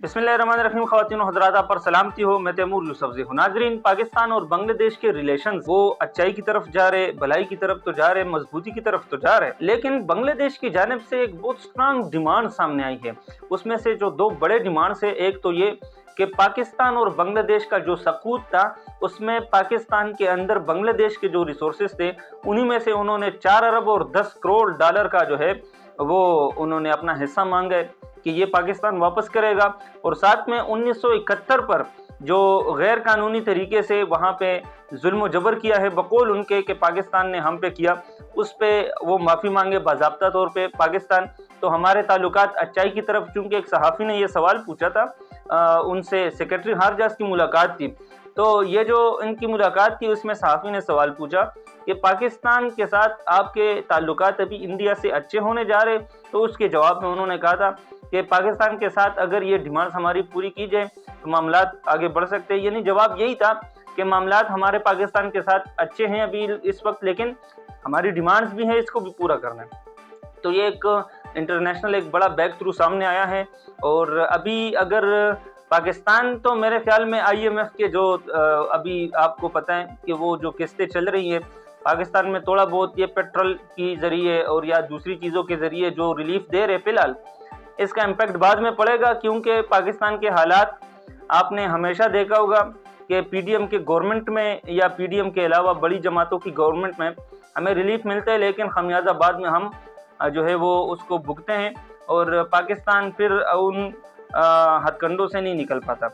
बिस्मिल्लाहिर्रहमानिर्रहीम। ख़वातीन और हज़रात, आप पर सलामती हो। मैं तैमूर यूसुफ़ज़ई हूँ। नाज़रीन, पाकिस्तान और बांग्लादेश के रिलेशंस वो अच्छाई की तरफ जा रहे, भलाई की तरफ तो जा रहे, मजबूती की तरफ तो जा रहे, लेकिन बांग्लादेश की जानिब से एक बहुत स्ट्रांग डिमांड सामने आई है। उसमें से जो दो बड़े डिमांड्स है, एक तो ये कि पाकिस्तान और बांग्लादेश का जो सकूत था उसमें पाकिस्तान के अंदर बांग्लादेश के जो रिसोर्सेज थे उन्हीं में से उन्होंने 4 अरब और 10 करोड़ डॉलर का जो है वो उन्होंने अपना हिस्सा मांगा है कि ये पाकिस्तान वापस करेगा। और साथ में 1971 पर जो गैर कानूनी तरीके से वहाँ पे जुल्म जबर किया है बकौल उनके कि पाकिस्तान ने हम पे किया, उस पे वो माफ़ी मांगे बाज़ाब्ता तौर पे पाकिस्तान। तो हमारे ताल्लुकात अच्छाई की तरफ, चूँकि एक सहाफ़ी ने ये सवाल पूछा था, उनसे सेक्रेटरी हारजास की मुलाकात थी, तो ये जो इनकी मुलाकात थी उसमें सहाफ़ी ने सवाल पूछा कि पाकिस्तान के साथ आपके ताल्लुकात अभी इंडिया से अच्छे होने जा रहे। तो उसके जवाब में उन्होंने कहा था कि पाकिस्तान के साथ अगर ये डिमांड्स हमारी पूरी की जाए तो मामलात आगे बढ़ सकते हैं। यानी जवाब यही था कि मामलात हमारे पाकिस्तान के साथ अच्छे हैं अभी इस वक्त, लेकिन हमारी डिमांड्स भी हैं, इसको भी पूरा करना है। तो ये एक इंटरनेशनल एक बड़ा बैक थ्रू सामने आया है। और अभी अगर पाकिस्तान, तो मेरे ख्याल में IMF के जो अभी आपको पता है कि वो जो किस्तें चल रही है पाकिस्तान में, थोड़ा बहुत ये पेट्रोल की ज़रिए और या दूसरी चीज़ों के ज़रिए जो रिलीफ दे रहे फ़िलहाल, इसका इम्पैक्ट बाद में पड़ेगा। क्योंकि पाकिस्तान के हालात आपने हमेशा देखा होगा कि PDM के गवर्नमेंट में या PDM के अलावा बड़ी जमातों की गवर्नमेंट में हमें रिलीफ मिलता है, लेकिन खमियाजा बाद में हम जो है वो उसको भुगते हैं और पाकिस्तान फिर उन हथकंडों से नहीं निकल पाता।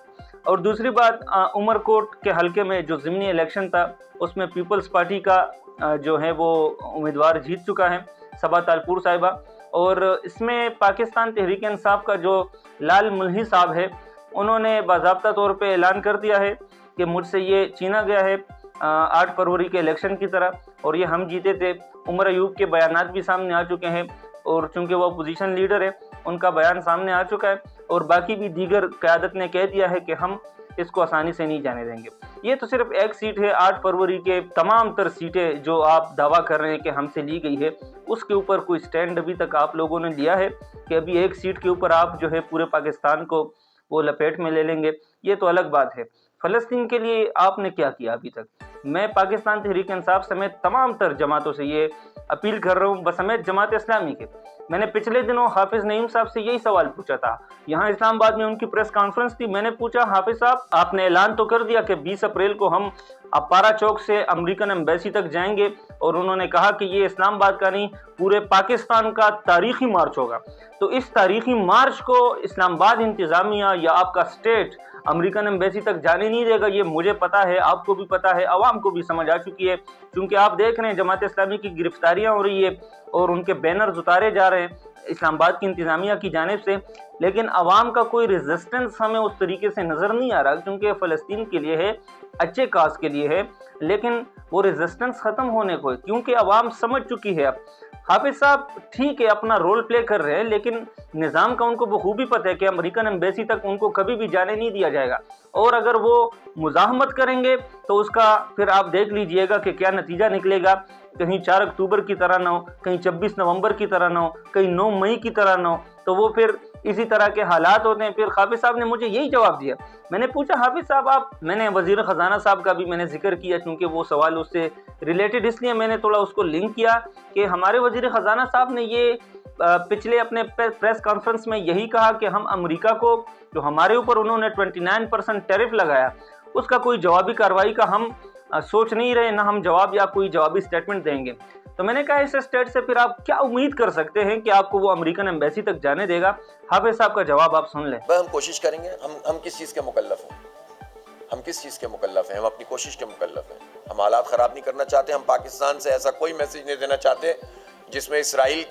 और दूसरी बात, उमरकोट के हलके में जो ज़िमनी इलेक्शन था उसमें पीपल्स पार्टी का जो है वो उम्मीदवार जीत चुका है, सबा तालपुर साहिबा। और इसमें पाकिस्तान तहरीक इंसाफ का जो लाल मुल्ही साहब है उन्होंने बाज़ाब्ता तौर पे ऐलान कर दिया है कि मुझसे ये छीना गया है 8 फरवरी के इलेक्शन की तरह, और ये हम जीते थे। उमर अयूब के बयानात भी सामने आ चुके हैं, और चूंकि वो अपोजिशन लीडर है उनका बयान सामने आ चुका है, और बाकी भी दीगर क़यादत ने कह दिया है कि हम इसको आसानी से नहीं जाने देंगे। ये तो सिर्फ एक सीट है, 8 फरवरी के तमाम तर सीटें जो आप दावा कर रहे हैं कि हमसे ली गई है, उसके ऊपर कोई स्टैंड अभी तक आप लोगों ने लिया है कि अभी एक सीट के ऊपर आप जो है पूरे पाकिस्तान को वो लपेट में ले लेंगे, ये तो अलग बात है। फ़लस्तीन के लिए आपने क्या किया अभी तक? मैं पाकिस्तान तहरीक इंसाफ समेत तमाम तर जमातों से ये अपील कर रहा हूँ, बसमेत जमात इस्लामी के। मैंने पिछले दिनों हाफिज़ नईम साहब से यही सवाल पूछा था, यहाँ इस्लामाबाद में उनकी प्रेस कॉन्फ्रेंस थी। मैंने पूछा, हाफिज़ साहब आपने ऐलान तो कर दिया कि 20 अप्रैल को हम अपारा चौक से अमेरिकन एम्बेसी तक जाएंगे, और उन्होंने कहा कि ये इस्लामाबाद का नहीं पूरे पाकिस्तान का तारीखी मार्च होगा। तो इस तारीखी मार्च को इस्लामाबाद इंतज़ामिया या आपका स्टेट अमेरिकन एम्बेसी तक जाने नहीं देगा, ये मुझे पता है, आपको भी पता है, आवाम को भी समझ आ चुकी है। क्योंकि आप देख रहे हैं जमात इस्लामी की गिरफ्तारियां हो रही है और उनके बैनर्स उतारे जा रहे हैं इस्लामाबाद की इंतज़ामिया की जानिब से, लेकिन आवाम का कोई रेजिस्टेंस हमें उस तरीके से नज़र नहीं आ रहा। क्योंकि फ़लस्तीन के लिए है, अच्छे काज के लिए है, लेकिन वो रेजिस्टेंस ख़त्म होने को है, क्योंकि आवाम समझ चुकी है। अब हाफिज़ साहब ठीक है अपना रोल प्ले कर रहे हैं, लेकिन निज़ाम का उनको बखूबी पता है कि अमेरिकन एम्बेसी तक उनको कभी भी जाने नहीं दिया जाएगा, और अगर वो मुज़ाहमत करेंगे तो उसका फिर आप देख लीजिएगा कि क्या नतीजा निकलेगा। कहीं 4 अक्टूबर की तरह ना हो, कहीं 26 नवंबर की तरह ना हो, कहीं 9 मई की तरह ना हो, तो वो फिर इसी तरह के हालात होते हैं। फिर हाफिज़ साहब ने मुझे यही जवाब दिया। मैंने पूछा, हाफिज़ साहब आप, मैंने वज़ीर ख़जाना साहब का भी मैंने जिक्र किया, क्योंकि वो सवाल उससे रिलेटेड, इसलिए मैंने थोड़ा उसको लिंक किया कि हमारे वज़ीर ख़जाना साहब ने ये पिछले अपने प्रेस कॉन्फ्रेंस में यही कहा कि हम अमेरिका को, जो हमारे ऊपर उन्होंने 29% टैरिफ लगाया, उसका कोई जवाबी कार्रवाई का हम सोच नहीं रहे, ना हम जवाब या कोई जवाबी स्टेटमेंट देंगे। तो मैंने कहा इस स्टेट से फिर आप क्या उम्मीद कर सकते हैं कि आपको वो अमेरिकन एम्बेसी तक जाने देगा? हाफिज़ साहब का जवाब आप सुन लें। हम कोशिश करेंगे, हम किस चीज़ के मुकल्लफ हैं, हम किस चीज़ के मुकल्लफ हैं, हम अपनी कोशिश के मुकल्लफ हैं। हम हालात ख़राब नहीं करना चाहते। हम पाकिस्तान से ऐसा कोई मैसेज नहीं देना चाहते जिसमें इसराइल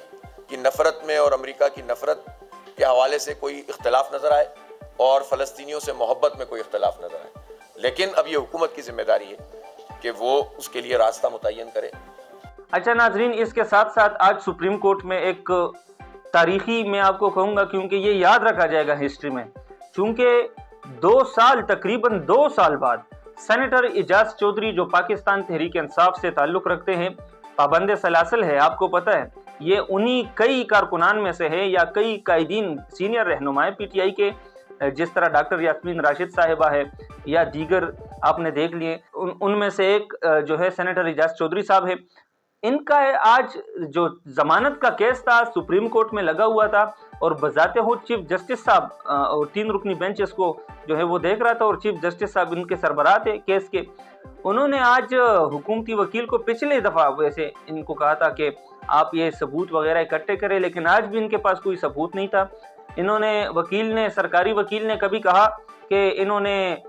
की नफ़रत में और अमेरिका की नफ़रत के हवाले से कोई इख्तलाफ नज़र आए और फ़लस्तीनियों से मोहब्बत में कोई इख्तलाफ नज़र आए। लेकिन अब ये हुकूमत की ज़िम्मेदारी है कि वो उसके लिए रास्ता मुतय्यन करे। अच्छा नाजरीन, इसके साथ साथ आज सुप्रीम कोर्ट में एक तारीखी मैं आपको कहूँगा, क्योंकि ये याद रखा जाएगा हिस्ट्री में, चूँकि 2 साल, तकरीबन 2 साल बाद सेनेटर एजाज चौधरी, जो पाकिस्तान तहरीक इंसाफ से ताल्लुक़ रखते हैं, पाबंद सलासल है, आपको पता है, ये उन्हीं कई कारकुनान में से है या कई कायदीन सीनियर रहनुमाए PTI के जिस तरह डॉक्टर यास्मीन राशिद साहिबा है या दीगर आपने देख लिए, उनमें से एक जो है सेनेटर एजाज चौधरी साहब है, इनका आज जो जमानत का केस था सुप्रीम कोर्ट में लगा हुआ था और बजाते खुद चीफ जस्टिस साहब और 3 रुकनी बेंच इसको जो है वो देख रहा था और चीफ जस्टिस साहब इनके सरबराह थे केस के। उन्होंने आज हुकूमती वकील को पिछली दफ़ा वैसे इनको कहा था कि आप ये सबूत वगैरह इकट्ठे करें, लेकिन आज भी इनके पास कोई सबूत नहीं था। इन्होंने सरकारी वकील ने कभी कहा कि इन्होंने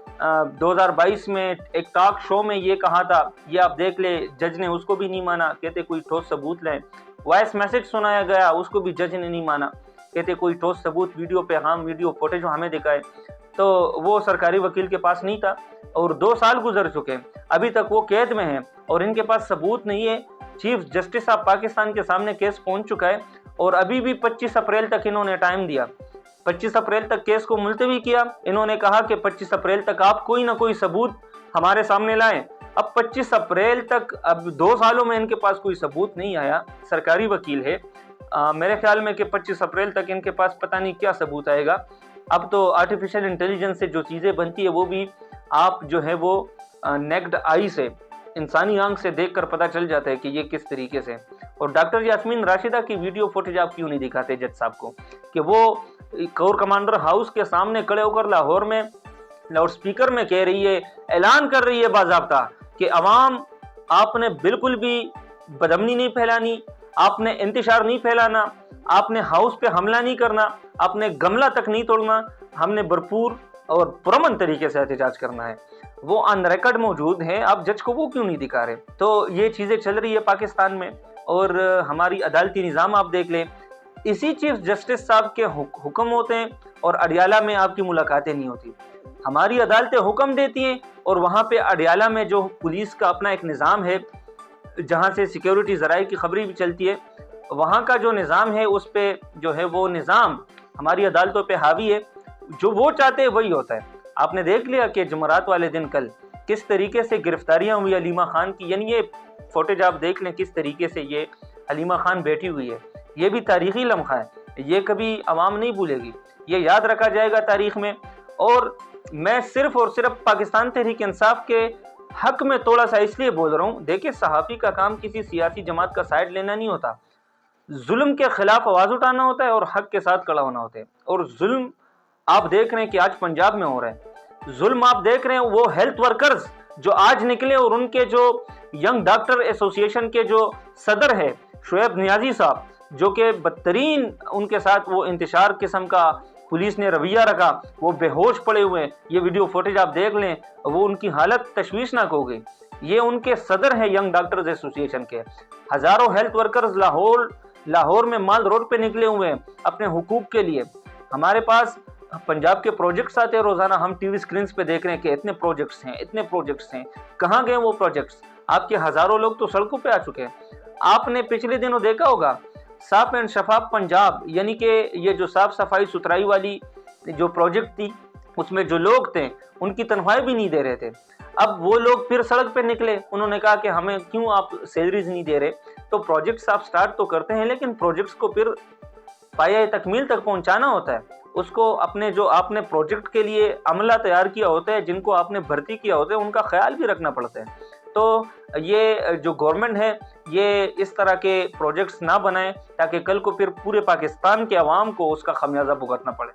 2022 में एक टॉक शो में ये कहा था, ये आप देख ले, जज ने उसको भी नहीं माना, कहते कोई ठोस सबूत लें। वॉइस मैसेज सुनाया गया, उसको भी जज ने नहीं माना, कहते कोई ठोस सबूत वीडियो पैगाम वीडियो फुटेज हमें दिखाए, तो वो सरकारी वकील के पास नहीं था और 2 साल गुजर चुके हैं, अभी तक वो कैद में हैं और इनके पास सबूत नहीं है। चीफ जस्टिस साहब पाकिस्तान के सामने केस पहुंच चुका है और अभी भी 25 अप्रैल तक इन्होंने टाइम दिया, 25 अप्रैल तक केस को मुलतवी किया। इन्होंने कहा कि 25 अप्रैल तक आप कोई ना कोई सबूत हमारे सामने लाएं। अब 25 अप्रैल तक, अब 2 सालों में इनके पास कोई सबूत नहीं आया। सरकारी वकील है, मेरे ख्याल में कि 25 अप्रैल तक इनके पास पता नहीं क्या सबूत आएगा। अब तो आर्टिफिशियल इंटेलिजेंस से जो चीज़ें बनती है वो भी आप जो है वो नेक्ड आई से, इंसानी आंख से देखकर पता चल जाता है कि ये किस तरीके से। और डॉक्टर यास्मीन राशिदा की वीडियो फुटेज आप क्यों नहीं दिखाते जज साहब को, कि वो कोर कमांडर हाउस के सामने खड़े होकर लाहौर में लाउड स्पीकर में कह रही है, ऐलान कर रही है बाज़ाब्ता कि अवाम आपने बिल्कुल भी बदअमनी नहीं फैलानी, आपने इंतशार नहीं फैलाना, आपने हाउस पे हमला नहीं करना, आपने गमला तक नहीं तोड़ना, हमने भरपूर और पुरअमन तरीके से एहतजाज करना है। वो ऑन रिकॉर्ड मौजूद है, आप जज को वो क्यों नहीं दिखा रहे? तो ये चीज़ें चल रही है पाकिस्तान में। और हमारी अदालती निज़ाम आप देख लें, इसी चीफ जस्टिस साहब के हुक्म होते हैं और अडियाला में आपकी मुलाकातें नहीं होती। हमारी अदालतें हुक्म देती हैं और वहाँ पे अडियाला में जो पुलिस का अपना एक निज़ाम है, जहाँ से सिक्योरिटी ज़राए की खबरें भी चलती है, वहाँ का जो निज़ाम है उस पर जो है वो निज़ाम हमारी अदालतों पे हावी है, जो वो चाहते हैं वही होता है। आपने देख लिया कि जुमरात वाले दिन कल किस तरीके से गिरफ्तारियाँ हुई हलीमा खान की, यानी ये फुटेज आप देख लें किस तरीके से ये हलीमा खान बैठी हुई है। ये भी तारीख़ी लम्हा है, ये कभी आवाम नहीं भूलेगी, ये याद रखा जाएगा तारीख़ में। और मैं सिर्फ़ और सिर्फ पाकिस्तान तहरीक इंसाफ के हक़ में थोड़ा सा इसलिए बोल रहा हूँ, देखिए सहाफ़ी का काम किसी सियासी जमात का साइड लेना नहीं होता, जुल्म के ख़िलाफ़ आवाज़ उठाना होता है और हक़ के साथ खड़ा होना होता है। और जुल्म आप देख रहे हैं कि आज पंजाब में हो रहा है, जुल्म आप देख रहे हैं वो हेल्थ वर्कर्स जो आज निकले और उनके जो यंग डॉक्टर एसोसिएशन के जो सदर है शुएब नियाजी साहब, जो कि बदतरीन उनके साथ वो इंतशार किस्म का पुलिस ने रवैया रखा, वो बेहोश पड़े हुए हैं। ये वीडियो फुटेज आप देख लें, वो उनकी हालत तशवीशनाक हो गई। ये उनके सदर हैं यंग डॉक्टर्स एसोसिएशन के। हज़ारों हेल्थ वर्कर्स लाहौर में माल रोड पे निकले हुए हैं अपने हुकूक के लिए। हमारे पास पंजाब के प्रोजेक्ट्स आते हैं रोज़ाना, हम टीवी स्क्रीन्स पे देख रहे हैं कि इतने प्रोजेक्ट्स हैं, कहाँ गए वो प्रोजेक्ट्स? आपके हज़ारों लोग तो सड़कों पे आ चुके हैं। आपने पिछले दिनों देखा होगा साफ एंड शफाफ पंजाब, यानी कि ये जो साफ सफाई सुथराई वाली जो प्रोजेक्ट थी, उसमें जो लोग थे उनकी तनख्वाहें भी नहीं दे रहे थे। अब वो लोग फिर सड़क पे निकले, उन्होंने कहा कि हमें क्यों आप सैलरीज नहीं दे रहे? तो प्रोजेक्ट्स आप स्टार्ट तो करते हैं, लेकिन प्रोजेक्ट्स को फिर पाया तकमील तक पहुंचाना होता है। उसको अपने जो आपने प्रोजेक्ट के लिए अमला तैयार किया होता है, जिनको आपने भर्ती किया होता है, उनका ख्याल भी रखना पड़ता है। तो ये जो गवर्नमेंट है ये इस तरह के प्रोजेक्ट्स ना बनाए ताकि कल को फिर पूरे पाकिस्तान के अवाम को उसका खमियाजा भुगतना पड़े।